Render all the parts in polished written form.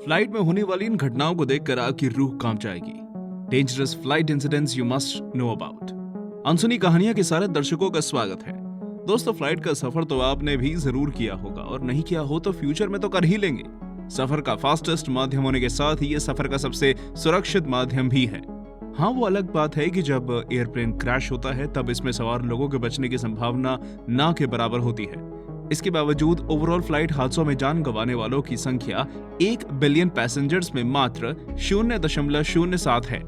Flight में होने वाली इन घटनाओं को देखकर आपकी रूह कांप जाएगी। Dangerous flight incidents you must know about. अनसुनी कहानियां के सारे दर्शकों का स्वागत है। दोस्तों, फ्लाइट का सफर तो आपने भी जरूर किया होगा और नहीं किया हो तो फ्यूचर में तो कर ही लेंगे। सफर का फास्टेस्ट माध्यम होने के साथ ही ये सफर का सबसे सुरक्षित माध्यम भी है। हाँ, वो अलग बात है कि जब एयरप्लेन क्रैश होता है तब इसमें सवार लोगों के बचने की संभावना ना के बराबर होती है। इसके बावजूद ओवरऑल फ्लाइट हादसों में जान गंवाने वालों की संख्या 1 बिलियन पैसेंजर्स में मात्र 0.07 है।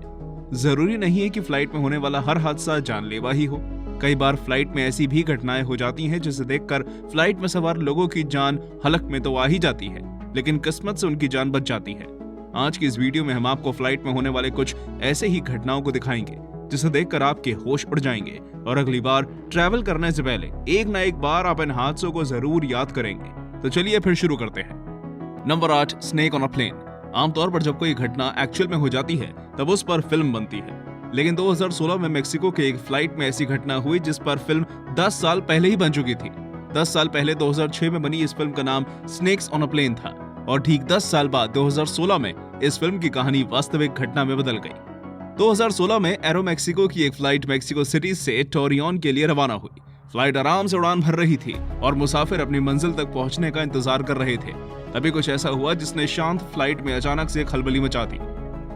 जरूरी नहीं है कि फ्लाइट में होने वाला हर हादसा जानलेवा ही हो। कई बार फ्लाइट में ऐसी भी घटनाएं हो जाती हैं जिसे देखकर फ्लाइट में सवार लोगों की जान हलक में तो आ ही जाती है, लेकिन किस्मत से उनकी जान बच जाती है। आज की इस वीडियो में हम आपको फ्लाइट में होने वाले कुछ ऐसे ही घटनाओं को दिखाएंगे जिसे देखकर आपके होश उड़ जाएंगे और अगली बार ट्रैवल करने से पहले एक ना एक बार आप इन हादसों को जरूर याद करेंगे। तो चलिए फिर शुरू करते हैं। Number 8, snake on a plane. आमतौर पर जब कोई घटना एक्चुअल में हो जाती है तब उस पर फिल्म बनती है, लेकिन 2016 में मेक्सिको के एक फ्लाइट में ऐसी घटना हुई जिस पर फिल्म 10 साल पहले ही बन चुकी थी। 10 साल पहले 2006 में बनी इस फिल्म का नाम स्नेक्स ऑन अ प्लेन था और ठीक 10 साल बाद 2016 में इस फिल्म की कहानी वास्तविक घटना में बदल गई। 2016 में एरो मेक्सिको की एक फ्लाइट मेक्सिको सिटी से टोरियन के लिए रवाना हुई। फ्लाइट आराम से उड़ान भर रही थी और मुसाफिर अपनी मंजिल तक पहुंचने का इंतजार कर रहे थे। तभी कुछ ऐसा हुआ जिसने शांत फ्लाइट में अचानक से खलबली मचा दी।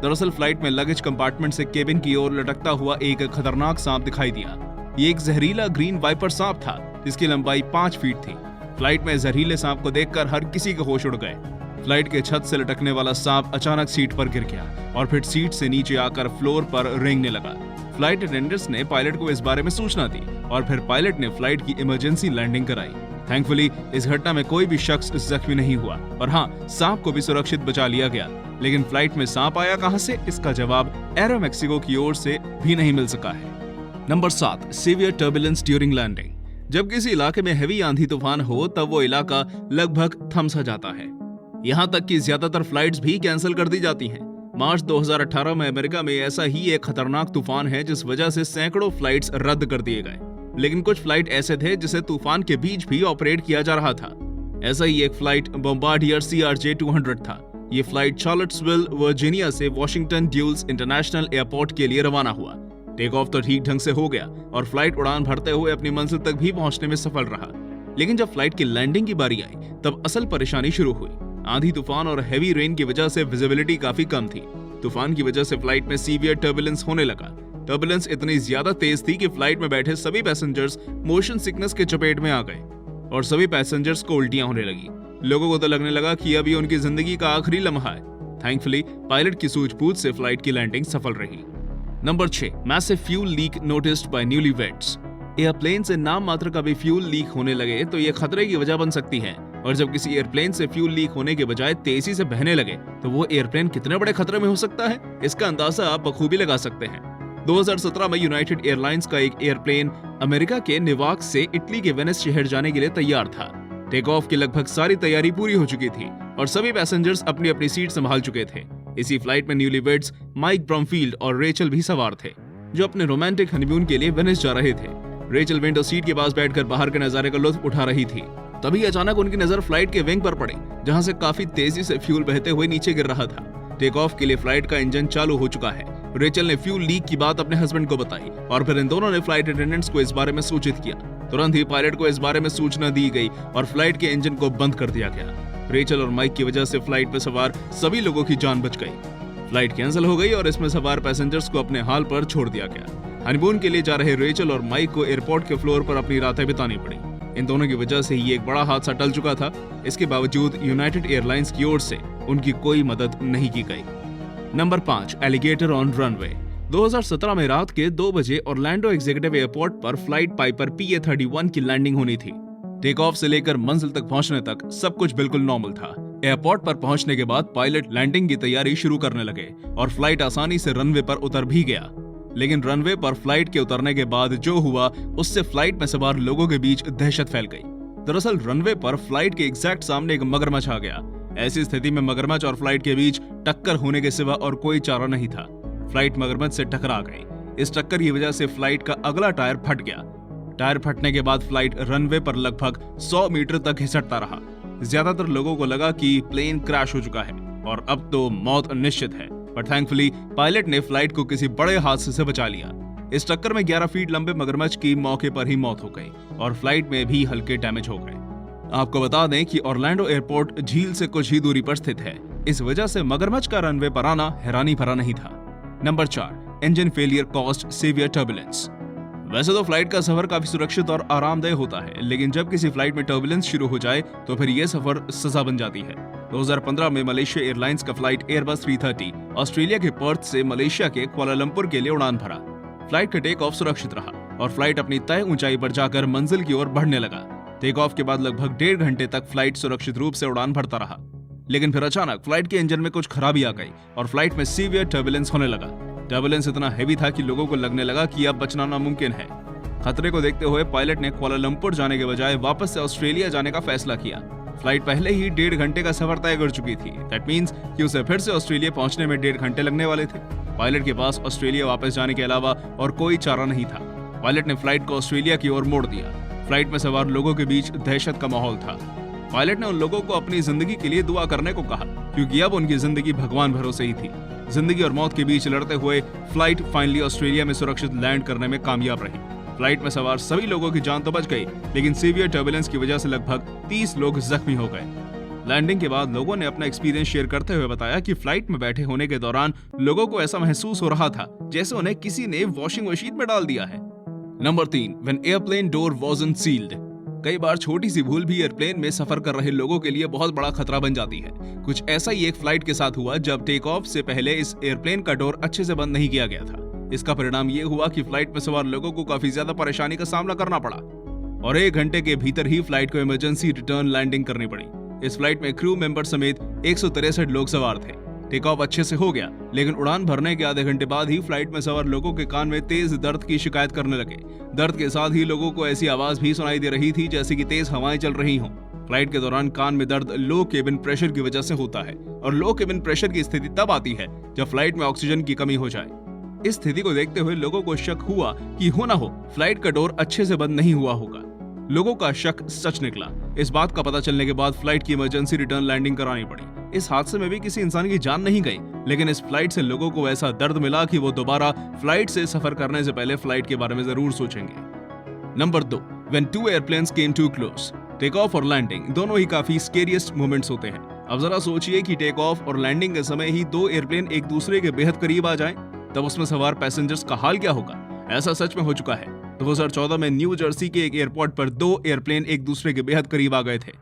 दरअसल फ्लाइट में लगेज कंपार्टमेंट से केबिन की ओर लटकता हुआ एक खतरनाक सांप दिखाई दिया। ये एक जहरीला ग्रीन वाइपर सांप था जिसकी लंबाई 5 फीट थी। फ्लाइट में जहरीले सांप को देखकर हर किसी के होश उड़ गए। फ्लाइट के छत से लटकने वाला सांप अचानक सीट पर गिर गया और फिर सीट से नीचे आकर फ्लोर पर रेंगने लगा। फ्लाइट अटेंडेंट्स ने पायलट को इस बारे में सूचना दी और फिर पायलट ने फ्लाइट की इमरजेंसी लैंडिंग कराई। थैंकफुली इस घटना में कोई भी शख्स जख्मी नहीं हुआ और हाँ, सांप को भी सुरक्षित बचा लिया गया। लेकिन फ्लाइट में सांप आया कहां से, इसका जवाब एरो मेक्सिको की ओर से भी नहीं मिल सका है। Number 7, severe turbulence during landing. जब किसी इलाके में हैवी आंधी तूफान हो तब वो इलाका लगभग थम सा जाता है। यहाँ तक कि ज्यादातर फ्लाइट्स भी कैंसिल कर दी जाती हैं। मार्च 2018 में अमेरिका में ऐसा ही एक खतरनाक तूफान है जिस वजह से सैकड़ों फ्लाइट्स रद्द कर दिए गए, लेकिन कुछ फ्लाइट ऐसे थे जिसे तूफान के बीच भी ऑपरेट किया जा रहा था। ऐसा ही एक फ्लाइट बॉम्बार्डियर CRJ-200 था। ये फ्लाइट चार्लोट्सविल वर्जीनिया से वॉशिंगटन ड्यूल्स इंटरनेशनल एयरपोर्ट के लिए रवाना हुआ। टेक ऑफ तो ठीक ढंग से हो गया और फ्लाइट उड़ान भरते हुए अपनी मंजिल तक भी पहुंचने में सफल रहा। लेकिन जब फ्लाइट की लैंडिंग की बारी आई तब असल परेशानी शुरू हुई। आंधी तूफान और हैवी रेन की वजह से विजिबिलिटी काफी कम थी। तूफान की वजह से फ्लाइट में सीवियर टर्बुलेंस होने लगा। टर्बुलेंस इतनी ज्यादा तेज थी कि फ्लाइट में बैठे सभी पैसेंजर्स मोशन सिकनेस के चपेट में आ गए और सभी पैसेंजर्स को उल्टियां होने लगी। लोगों को तो लगने लगा कि अब ये उनकी जिंदगी का आखिरी लम्हा है। थैंकफुली पायलट की सूझबूझ से फ्लाइट की लैंडिंग सफल रही। Number 6, massive fuel leak noticed by newlyweds. Airplane से नाम मात्र का भी फ्यूल लीक होने लगे तो ये खतरे की वजह बन सकती है, और जब किसी एयरप्लेन से फ्यूल लीक होने के बजाय तेजी से बहने लगे तो वो एयरप्लेन कितने बड़े खतरे में हो सकता है, इसका अंदाजा आप बखूबी लगा सकते हैं। 2017 में यूनाइटेड एयरलाइंस का एक एयरप्लेन अमेरिका के न्यूयॉर्क से इटली के वेनिस शहर जाने के लिए तैयार था। टेक ऑफ की लगभग सारी तैयारी पूरी हो चुकी थी और सभी पैसेंजर्स अपनी अपनी सीट संभाल चुके थे। इसी फ्लाइट में न्यूलीवेड्स माइक ब्रॉमफील्ड और रेचल भी सवार थे, जो अपने रोमांटिक हनीमून के लिए वेनिस जा रहे थे। रेचल विंडो सीट के पास बैठकर बाहर के नजारे का लुत्फ उठा रही थी। तभी अचानक उनकी नजर फ्लाइट के विंग पर पड़ी, जहां से काफी तेजी से फ्यूल बहते हुए नीचे गिर रहा था। टेक ऑफ के लिए फ्लाइट का इंजन चालू हो चुका है। रेचल ने फ्यूल लीक की बात अपने हस्बैंड को बताई और फिर इन दोनों ने फ्लाइट अटेंडेंट्स को इस बारे में सूचित किया। तुरंत ही पायलट को इस बारे में सूचना दी गई और फ्लाइट के इंजन को बंद कर दिया गया। रेचल और माइक की वजह से फ्लाइट में सवार सभी लोगों की जान बच गई। फ्लाइट कैंसिल हो गई और इसमें सवार पैसेंजर्स को अपने हाल पर छोड़ दिया गया। हनीमून के लिए जा रहे रेचल और माइक को एयरपोर्ट के फ्लोर पर अपनी रातें बितानी पड़ी। इन दोनों की वजह से ही एक बड़ा हादसा टल चुका था। इसके बावजूद यूनाइटेड एयरलाइंस की ओर से उनकी कोई मदद नहीं की गई। Number 5, alligator on runway. 2017 में रात के 2 बजे ऑरलैंडो एग्जीक्यूटिव एयरपोर्ट पर फ्लाइट पाइपर PA-31 की लैंडिंग होनी थी। टेक ऑफ से लेकर मंजिल तक पहुंचने तक सब कुछ बिल्कुल नॉर्मल था। एयरपोर्ट पर पहुंचने के बाद पायलट लैंडिंग की तैयारी शुरू करने लगे और फ्लाइट आसानी से रनवे पर उतर भी गया। लेकिन रनवे पर फ्लाइट के उतरने के बाद जो हुआ उससे फ्लाइट में सवार लोगों के बीच दहशत फैल गई। दरअसल रनवे पर फ्लाइट के एग्जैक्ट सामने एक मगरमच्छ आ गया। ऐसी स्थिति में मगरमच्छ और फ्लाइट के बीच टक्कर होने के सिवा और कोई चारा नहीं था। फ्लाइट मगरमच्छ से टकरा गई। इस टक्कर की वजह से फ्लाइट का अगला टायर फट गया। टायर फटने के बाद फ्लाइट रनवे पर लगभग 100 मीटर तक घिसटता रहा। ज्यादातर लोगों को लगा कि प्लेन क्रैश हो चुका है। और अब तो मौत निश्चित है। पर थैंकफुली पायलट ने फ्लाइट को किसी बड़े हादसे से बचा लिया। इस टक्कर में 11 फीट लंबे मगरमच्छ की मौके पर ही मौत हो गई और फ्लाइट में भी हल्के डैमेज हो गए। आपको बता दें कि ऑरलैंडो एयरपोर्ट झील से कुछ ही दूरी पर स्थित है। इस वजह से मगरमच्छ का रनवे पर आना हैरानी भरा नहीं था। Number 4, engine failure caused severe turbulence. वैसे तो फ्लाइट का सफर काफी सुरक्षित और आरामदेह होता है, लेकिन जब किसी फ्लाइट में टर्बुलेंस शुरू हो जाए तो फिर यह सफर सजा बन जाती है। 2015 में मलेशिया एयरलाइंस का फ्लाइट एयरबस 330 ऑस्ट्रेलिया के पर्थ से मलेशिया के कुआलालंपुर के लिए उड़ान भरा। फ्लाइट का टेक ऑफ सुरक्षित रहा और फ्लाइट अपनी तय ऊंचाई पर जाकर मंजिल की ओर बढ़ने लगा। टेक ऑफ के बाद लगभग 1.5 घंटे तक फ्लाइट सुरक्षित रूप से उड़ान भरता रहा, लेकिन फिर अचानक फ्लाइट के इंजन में कुछ खराबी आ गई और फ्लाइट में सीवियर टर्बुलेंस होने लगा। टर्बुलेंस इतना हैवी था कि लोगों को लगने लगा कि अब बचना नामुमकिन है। खतरे को देखते हुए पायलट ने कुआलालंपुर जाने के बजाय वापस से ऑस्ट्रेलिया जाने का फैसला किया। फ्लाइट पहले ही 1.5 घंटे का सफर तय कर चुकी थी। दैट मींस कि उसे फिर से ऑस्ट्रेलिया पहुंचने में 1.5 घंटे लगने वाले थे। पायलट के पास ऑस्ट्रेलिया वापस जाने के अलावा और कोई चारा नहीं था। पायलट ने फ्लाइट को ऑस्ट्रेलिया की ओर मोड़ दिया। फ्लाइट में सवार लोगों के बीच दहशत का माहौल था। पायलट ने उन लोगों को अपनी जिंदगी के लिए दुआ करने को कहा, क्योंकि अब उनकी जिंदगी भगवान भरोसे ही थी। जिंदगी और मौत के बीच लड़ते हुए फ्लाइट फाइनली ऑस्ट्रेलिया में सुरक्षित लैंड करने में कामयाब रही। फ्लाइट में सवार सभी लोगों की जान तो बच गई, लेकिन सीवियर टर्बुलेंस की वजह से लगभग 30 लोग जख्मी हो गए। लैंडिंग के बाद लोगों ने अपना एक्सपीरियंस शेयर करते हुए बताया कि फ्लाइट में बैठे होने के दौरान लोगों को ऐसा महसूस हो रहा था जैसे उन्हें किसी ने वॉशिंग मशीन में डाल दिया है। Number 3, when airplane door wasn't sealed. कई बार छोटी सी भूल भी एयरप्लेन में सफर कर रहे लोगों के लिए बहुत बड़ा खतरा बन जाती है। कुछ ऐसा ही एक फ्लाइट के साथ हुआ जब टेक ऑफ से पहले इस एयरप्लेन का डोर अच्छे से बंद नहीं किया गया था। इसका परिणाम ये हुआ कि फ्लाइट में सवार लोगों को काफी ज्यादा परेशानी का सामना करना पड़ा और 1 घंटे के भीतर ही फ्लाइट को इमरजेंसी रिटर्न लैंडिंग करनी पड़ी। इस फ्लाइट में क्रू मेंबर समेत 163 लोग सवार थे। टेक ऑफ अच्छे से हो गया, लेकिन उड़ान भरने के आधे घंटे बाद ही फ्लाइट में सवार लोगों के कान में तेज दर्द की शिकायत करने लगे। दर्द के साथ ही लोगों को ऐसी आवाज भी सुनाई दे रही थी जैसे कि तेज हवाएं चल रही हों। फ्लाइट के दौरान कान में दर्द लो केबिन प्रेशर की वजह से होता है और लो केबिन प्रेशर की स्थिति तब आती है जब फ्लाइट में ऑक्सीजन की कमी हो जाए। इस स्थिति को देखते हुए लोगों को शक हुआ कि हो ना हो फ्लाइट का डोर अच्छे से बंद नहीं हुआ होगा। लोगों का शक सच निकला। इस बात का पता चलने के बाद फ्लाइट की इमरजेंसी रिटर्न लैंडिंग करानी पड़ी। इस हादसे में भी किसी इंसान की जान नहीं गई, लेकिन इस फ्लाइट से लोगों को ऐसा दर्द मिला कि वो दोबारा फ्लाइट से सफर करने से पहले फ्लाइट के बारे में जरूर सोचेंगे। Number 2, when two airplanes came too close। Take off और लैंडिंग दोनों ही काफी स्केरियस्ट मोमेंट्स होते हैं। अब जरा सोचिए कि टेक ऑफ और लैंडिंग के समय ही 2 एयरप्लेन एक दूसरे के बेहद करीब आ जाएं, तब उसमें सवार पैसेंजर्स का हाल क्या होगा। ऐसा सच में हो चुका है। 2014 में न्यू जर्सी के एक एयरपोर्ट पर 2 एयरप्लेन एक दूसरे के बेहद करीब आ गए थे।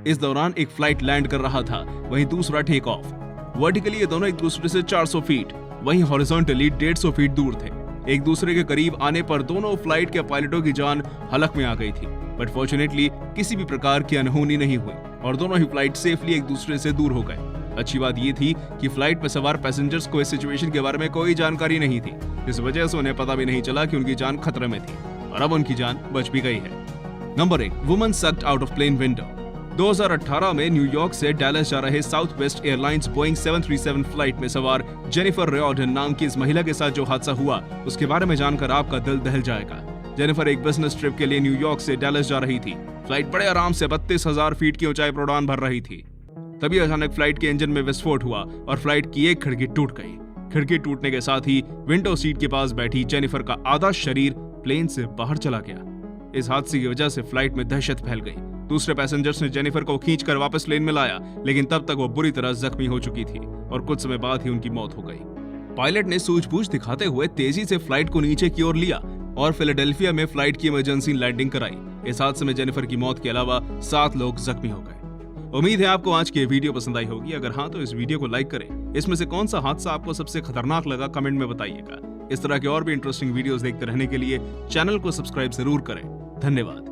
इस दौरान एक फ्लाइट लैंड कर रहा था, वहीं दूसरा टेक ऑफ। वर्टिकली ये दोनों एक दूसरे से 400 फीट, वहीं हॉरिजॉन्टली 150 फीट दूर थे। एक दूसरे के करीब आने पर दोनों फ्लाइट के पायलटों की जान हलक में आ गई थी, बट फॉर्चुनेटली किसी भी प्रकार की अनहोनी नहीं हुई और दोनों ही फ्लाइट सेफली एक दूसरे से दूर हो गए। अच्छी बात ये थी कि फ्लाइट में सवार पैसेंजर्स को इस सिचुएशन के बारे में कोई जानकारी नहीं थी, इस वजह से उन्हें पता भी नहीं चला कि उनकी जान खतरे में थी और अब उनकी जान बच भी गई है। Number 1, woman sucked out of plane window. 2018 में न्यूयॉर्क से डैलस जा रहे south west airlines Boeing 737 flight में सवार जेनिफर रिओर्डन नाम की इस महिला के साथ जो हादसा हुआ उसके बारे में जानकर आपका दिल दहल जाएगा। जेनिफर एक बिजनेस ट्रिप के लिए न्यूयॉर्क से डैलस जा रही थी। फ्लाइट बड़े आराम से 32,000 फीट की ऊंचाई पर उड़ान भर रही थी। तभी अचानक फ्लाइट के इंजन में विस्फोट हुआ और फ्लाइट की एक खिड़की टूट गई। खिड़की टूटने के साथ ही विंडो सीट के पास बैठी जेनिफर का आधा शरीर प्लेन से बाहर चला गया। इस हादसे की वजह से फ्लाइट में दहशत फैल गई। दूसरे पैसेंजर्स ने जेनिफर को खींचकर वापस प्लेन में लाया, लेकिन तब तक वो बुरी तरह जख्मी हो चुकी थी और कुछ समय बाद ही उनकी मौत हो गई। पायलट ने सूझबूझ दिखाते हुए तेजी से फ्लाइट को नीचे की ओर लिया और फिलाडेल्फिया में फ्लाइट की इमरजेंसी लैंडिंग कराई। इस हादसे में जेनिफर की मौत के अलावा 7 लोग जख्मी हो गए। उम्मीद है आपको आज की वीडियो पसंद आई होगी। अगर हाँ तो इस वीडियो को लाइक करें। इसमें से कौन सा हादसा आपको सबसे खतरनाक लगा कमेंट में बताइएगा। इस तरह के और भी इंटरेस्टिंग वीडियोस देखते रहने के लिए चैनल को सब्सक्राइब जरूर करें। धन्यवाद।